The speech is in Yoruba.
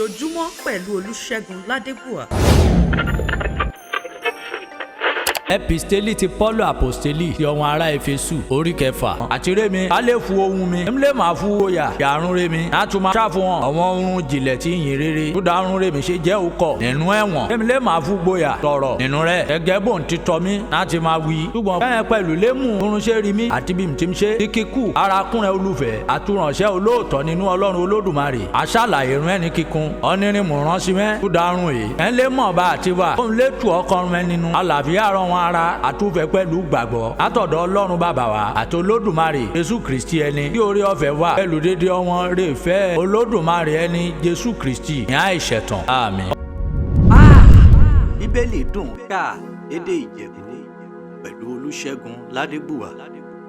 ojoojúmọ́ pẹ̀lú Olúṣẹ́gun Ládébùà. Episteli ti Paulu Aposteli ti ọmọ ará Efesu orí kẹfà. Àti rémi a lè fu ohun mi n lè máa fu oya yàrún rémi a tún máa ṣàfihàn àwọn ohun jìnlẹ̀ tí yìn rere tó dárún rémi ṣe jẹ́ òkọ̀ nínú ẹ̀wọ̀n èmi lè máa fu gboyà sọ̀rọ̀ nínú rẹ̀ gẹ́gẹ́ bó ń titọ́ mi láti máa wí ṣùgbọ́n bẹ́ẹ̀ pẹ̀lú lémù oorun ṣe rí mi àti bí mi ti ń ṣe kíkú arákùnrin olùfẹ́ àtúrànṣẹ́ olóòótọ́ nínú Ọlọ́run Olódùmarè aṣàlàyé rún ẹni kíkún ọ̀nìrìn mú ránṣẹ́ mẹ́ tó dárún èyí ẹ̀ lè mọ̀ bá àti wà òun lè tu ọkàn rẹ nínú àlàáfíà rọ̀ wọn ara àtúfẹ́ pẹ̀lú gbàgbọ́ látọ̀dọ̀ Ọlọ́run bàbá wa àti Olódùmarè Jésù Kristi ẹni tí orí ọ̀fẹ́ wà pẹ̀lú dédé ọmọ rẹ̀ fẹ́ Olódùmarè ẹni Jésù Kristi ní àìṣẹ̀tàn àmín. Bíbélì dùn ká èdè Ìjẹ̀bú pẹ̀lú Olúṣẹ́gun Ládébùà.